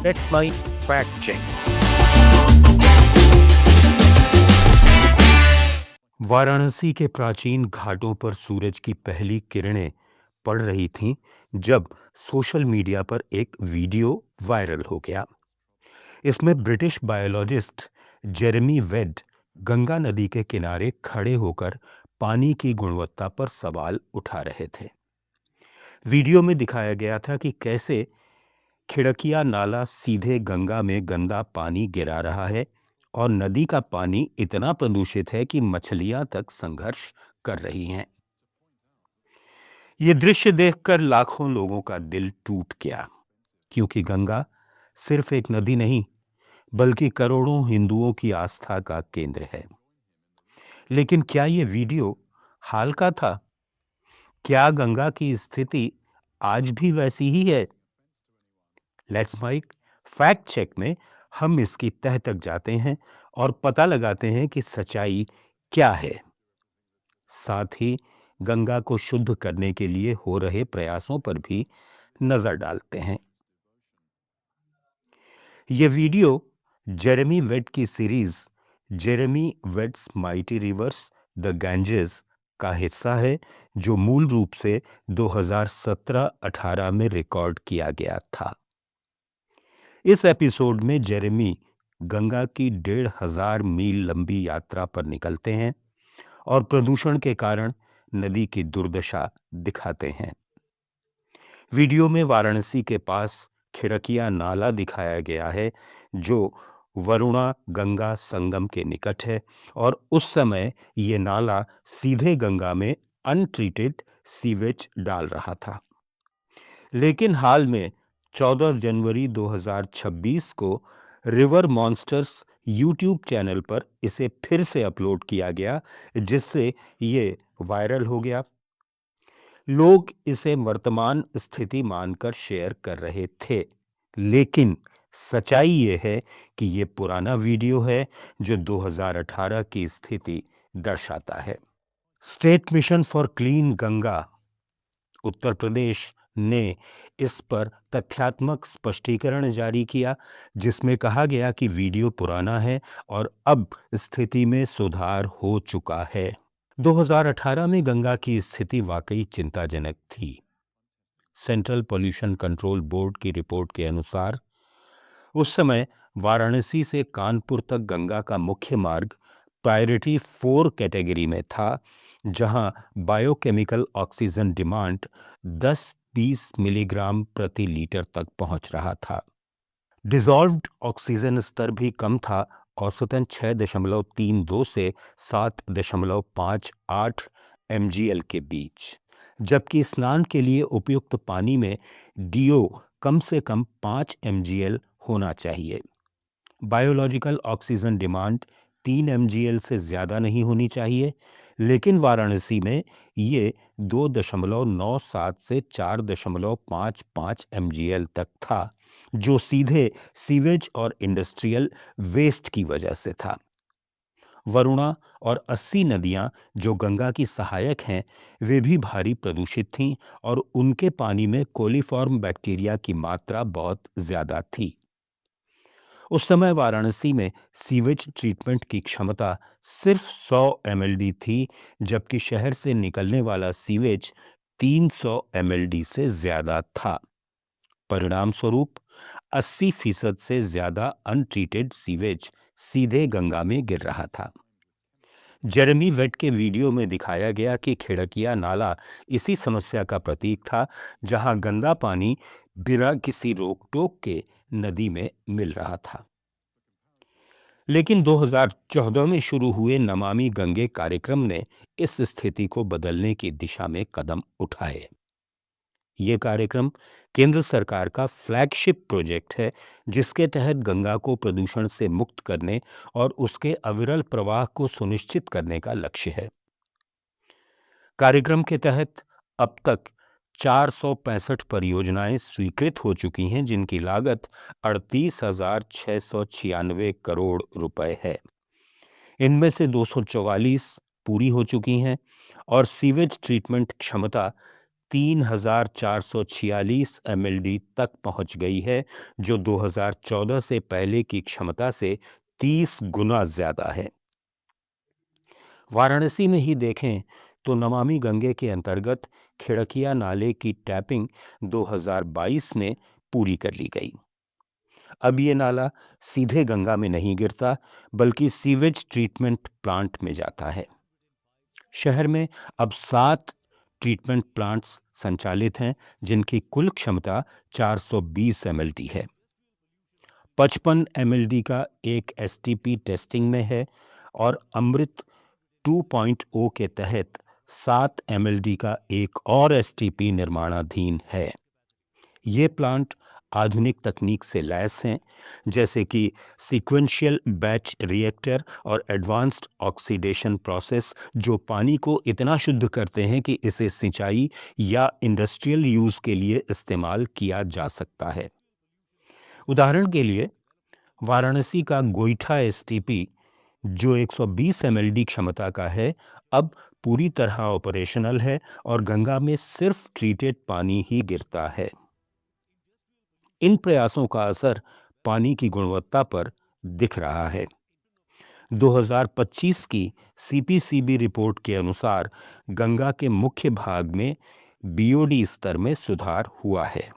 That's my fact check. Varanasi के प्राचीन घाटों पर सूरज की पहली किरणें पड़ रही थीं जब सोशल मीडिया पर एक वीडियो वायरल हो गया। इसमें ब्रिटिश बायोलॉजिस्ट जेरेमी वेड गंगा नदी के किनारे खड़े होकर पानी की गुणवत्ता पर सवाल उठा रहे थे। वीडियो में दिखाया गया था कि कैसे खिड़किया नाला सीधे गंगा में गंदा पानी गिरा रहा है और नदी का पानी इतना प्रदूषित है कि मछलियां तक संघर्ष कर रही हैं। ये दृश्य देखकर लाखों लोगों का दिल टूट गया, क्योंकि गंगा सिर्फ एक नदी नहीं, बल्कि करोड़ों हिंदुओं की आस्था का केंद्र है। लेकिन क्या ये वीडियो हाल का था? क्या गंगा की स्थिति आज भी वैसी ही है? लेट्स माइक फैक्ट चेक में हम इसकी तह तक जाते हैं और पता लगाते हैं कि सच्चाई क्या है। साथ ही गंगा को शुद्ध करने के लिए हो रहे प्रयासों पर भी नजर डालते हैं। ये वीडियो जेरेमी वेड की series Jeremy weds mighty reverse the Ganges का हिस्सा है, जो मूल रूप से 2017-18 में रिकॉर्ड किया गया था। इस एपिसोड में जेरेमी गंगा की 1,500 मील लंबी यात्रा पर निकलते हैं और प्रदूषण के कारण नदी की दुर्दशा दिखाते हैं। वीडियो में वाराणसी के पास खिड़किया नाला दिखाया गया है, जो वरुणा गंगा संगम के निकट है, और उस समय ये नाला सीधे गंगा में अनट्रीटेड सीवेज डाल रहा था। लेकिन हाल में 14 जनवरी 2026 को रिवर मॉन्स्टर्स यूट्यूब चैनल पर इसे फिर से अपलोड किया गया, जिससे ये वायरल हो गया। लोग इसे वर्तमान स्थिति मानकर शेयर कर रहे थे, लेकिन सच्चाई ये है कि ये पुराना वीडियो है जो 2018 की स्थिति दर्शाता है। State mission for clean Ganga Uttar Pradesh ने इस पर तथ्यात्मक स्पष्टीकरण जारी किया, जिसमें कहा गया कि वीडियो पुराना है और अब स्थिति में सुधार हो चुका है। 2018 में गंगा की स्थिति वाकई चिंताजनक थी। सेंट्रल पॉल्यूशन कंट्रोल बोर्ड की रिपोर्ट के अनुसार उस समय वाराणसी से कानपुर तक गंगा का मुख्य मार्ग प्रायोरिटी 4 कैटेगरी में था, जहां बायोकेमिकल ऑक्सीजन डिमांड 10-20 मिलीग्राम प्रति लीटर तक पहुंच रहा था। डिसॉल्व्ड ऑक्सीजन स्तर भी कम था, औसतन 6.32 से 7.58 mgl के बीच, जबकि स्नान के लिए उपयुक्त पानी में डीओ कम से कम 5 mgl होना चाहिए। बायोलॉजिकल ऑक्सीजन डिमांड 3 mgl से ज़्यादा नहीं होनी चाहिए, लेकिन वाराणसी में ये 2.97 से 4.55 mgl तक था, जो सीधे सीवेज और इंडस्ट्रियल वेस्ट की वजह से था। वरुणा और 80 नदियां जो गंगा की सहायक हैं, वे भी भारी प्रदूषित थीं और उनके पानी में कोलीफॉर्म बैक्टीरिया की मात्रा बहुत ज्यादा थी। उस समय वाराणसी में सीवेज ट्रीटमेंट की क्षमता सिर्फ 100 mld थी, जबकि शहर से निकलने वाला सीवेज 300 mld से ज्यादा था। परिणाम स्वरूप 80% से ज्यादा अनट्रीटेड सीवेज सीधे गंगा में गिर रहा था। जेरेमी वेट के वीडियो में दिखाया गया कि खिड़किया नाला इसी समस्या का प्रतीक था, जहां गंदा पानी बिना किसी रोक टोक के नदी में मिल रहा था। लेकिन 2014 में शुरू हुए नमामि गंगे कार्यक्रम ने इस स्थिति को बदलने की दिशा में कदम उठाए। ये कार्यक्रम केंद्र सरकार का फ्लैगशिप प्रोजेक्ट है, जिसके तहत गंगा को प्रदूषण से मुक्त करने और उसके अविरल प्रवाह को सुनिश्चित करने का लक्ष्य है। कार्यक्रम के तहत अब तक 465 परियोजनाएं स्वीकृत हो चुकी हैं, जिनकी लागत 38,696 करोड़ रुपए है। इनमें से 244 पूरी हो चुकी हैं और सीवेज ट्रीटमेंट क्षमता 3,446 MLD तक पहुंच गई है, जो 2014 से पहले की क्षमता से 30 गुना ज्यादा है। वाराणसी में ही देखें तो नमामि गंगे के अंतर्गत खिड़किया नाले की टैपिंग 2022 में पूरी कर ली गई। अब ये नाला सीधे गंगा में नहीं गिरता, बल्कि सीवेज ट्रीटमेंट प्लांट में जाता है। शहर में अब 7 ट्रीटमेंट प्लांट्स संचालित हैं, जिनकी कुल क्षमता 420 MLD है। 55 MLD का एक STP टेस्टिंग में है और अमृत 2.0 के तहत 7 MLD का एक और STP निर्माणाधीन है। ये प्लांट आधुनिक तकनीक से लैस हैं, जैसे कि सीक्वेंशियल बैच रिएक्टर और एडवांस्ड ऑक्सीडेशन प्रोसेस, जो पानी को इतना शुद्ध करते हैं कि इसे सिंचाई या इंडस्ट्रियल यूज के लिए इस्तेमाल किया जा सकता है। उदाहरण के लिए, वाराणसी का गोईठा STP, जो 120 MLD क्षमता का है, अब पूरी तरह ऑपरेशनल है और गंगा में सिर्फ ट्रीटेड पानी ही गिरता है। इन प्रयासों का असर पानी की गुणवत्ता पर दिख रहा है। 2025 की CPCB रिपोर्ट के अनुसार गंगा के मुख्य भाग में BOD स्तर में सुधार हुआ है।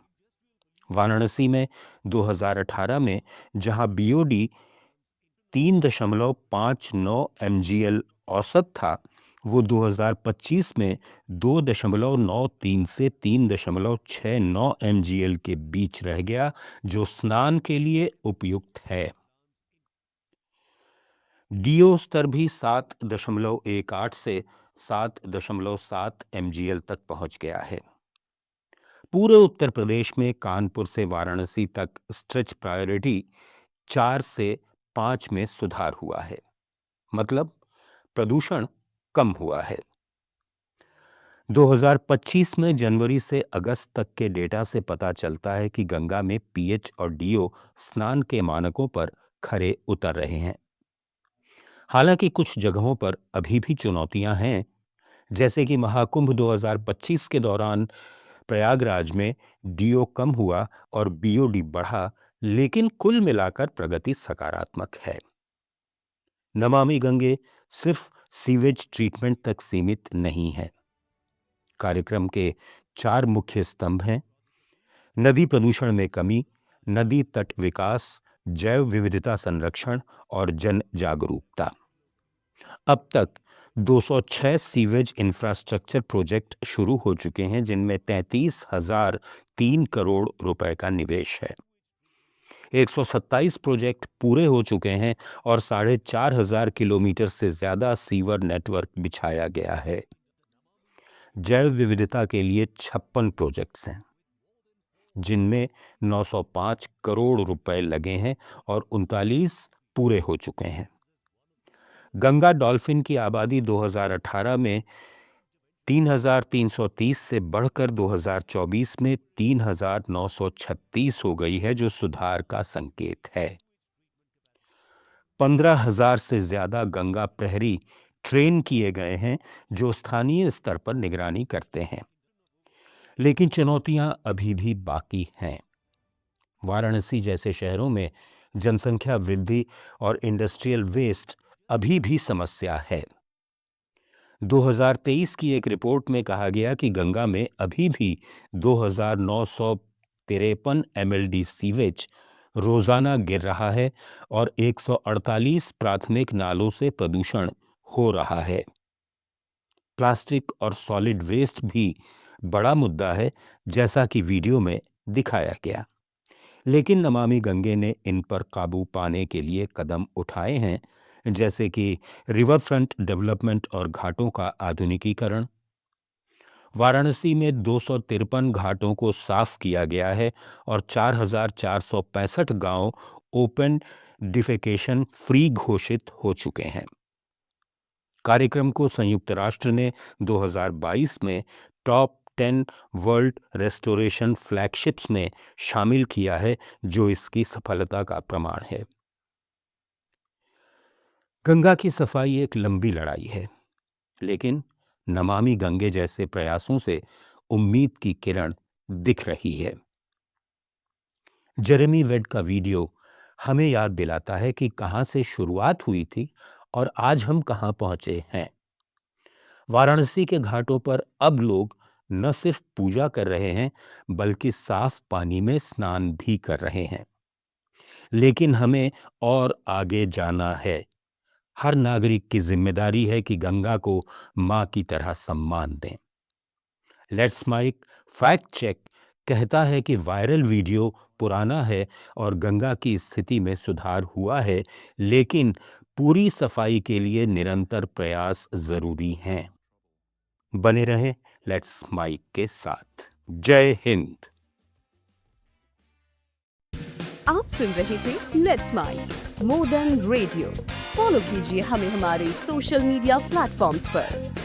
वाराणसी में 2018 में जहां BOD 3.59 MGL औसत था, वो 2025 में 2.93 से 3.69 MGL के बीच रह गया, जो स्नान के लिए उपयुक्त है। DO स्तर भी 7.18 से 7.7 MGL तक पहुंच गया है। पूरे उत्तर प्रदेश में कानपुर से वाराणसी तक स्ट्रेच प्रायोरिटी 4 से 5 में सुधार हुआ है, मतलब प्रदूषण कम हुआ है। 2025 में जनवरी से अगस्त तक के डेटा से पता चलता है कि गंगा में pH और DO स्नान के मानकों पर खरे उतर रहे हैं। हालांकि कुछ जगहों पर अभी भी चुनौतियां हैं, जैसे कि महाकुंभ 2025 के दौरान प्रयागराज में DO कम हुआ और BOD बढ़ा, लेकिन कुल मिलाकर प्रगति सकारात्मक है। नमामि गंगे सिर्फ सीवेज ट्रीटमेंट तक सीमित नहीं है। कार्यक्रम के 4 मुख्य स्तंभ हैं: नदी प्रदूषण में कमी, नदी तट विकास, जैव विविधता संरक्षण और जन जागरूकता। अब तक 206 सीवेज इंफ्रास्ट्रक्चर प्रोजेक्ट शुरू हो चुके हैं, जिनमें 33,003 करोड़ रुपए का निवेश है। 127 प्रोजेक्ट पूरे हो चुके हैं और 4,500 किलोमीटर से ज्यादा सीवर नेटवर्क बिछाया गया है। जैव विविधता के लिए 56 प्रोजेक्ट्स हैं, जिनमें 905 करोड़ रुपए लगे हैं और 39 पूरे हो चुके हैं। गंगा डॉल्फिन की आबादी 2018 में 3,330 से बढ़कर 2024 में 3,936 हो गई है, जो सुधार का संकेत है। 15,000 से ज्यादा गंगा प्रहरी ट्रेन किए गए हैं, जो स्थानीय स्तर पर निगरानी करते हैं। लेकिन चुनौतियां अभी भी बाकी हैं। वाराणसी जैसे शहरों में जनसंख्या वृद्धि और इंडस्ट्रियल वेस्ट अभी भी समस्या है। 2023 की एक रिपोर्ट में कहा गया कि गंगा में अभी भी 2,953 MLD सीवेज रोजाना गिर रहा है और 148 प्राथमिक नालों से प्रदूषण हो रहा है। प्लास्टिक और सॉलिड वेस्ट भी बड़ा मुद्दा है, जैसा कि वीडियो में दिखाया गया। लेकिन नमामि गंगे ने इन पर काबू पाने के लिए कदम उठाए हैं, जैसे कि रिवर फ्रंट डेवलपमेंट और घाटों का आधुनिकीकरण। वाराणसी में 253 घाटों को साफ किया गया है और 4,465 गांव ओपन डिफेकेशन फ्री घोषित हो चुके हैं। कार्यक्रम को संयुक्त राष्ट्र ने 2022 में टॉप 10 वर्ल्ड रेस्टोरेशन फ्लैगशिप्स में शामिल किया है, जो इसकी सफलता का प्रमाण है। गंगा की सफाई एक लंबी लड़ाई है, लेकिन नमामि गंगे जैसे प्रयासों से उम्मीद की किरण दिख रही है। जेरेमी वेड का वीडियो हमें याद दिलाता है कि कहां से शुरुआत हुई थी और आज हम कहां पहुंचे हैं। वाराणसी के घाटों पर अब लोग न सिर्फ पूजा कर रहे हैं, बल्कि साफ पानी में स्नान भी कर रहे हैं। लेकिन हमें और आगे जाना है। हर नागरिक की जिम्मेदारी है कि गंगा को मां की तरह सम्मान दें। लेट्स माइक फैक्ट चेक कहता है कि वायरल वीडियो पुराना है और गंगा की स्थिति में सुधार हुआ है, लेकिन पूरी सफाई के लिए निरंतर प्रयास जरूरी हैं। बने रहें लेट्स माइक के साथ। जय हिंद। आप सुन रहे थे let's mic more than radio. Follow कीजिए हमें हमारे सोशल मीडिया प्लेटफॉर्म्स पर।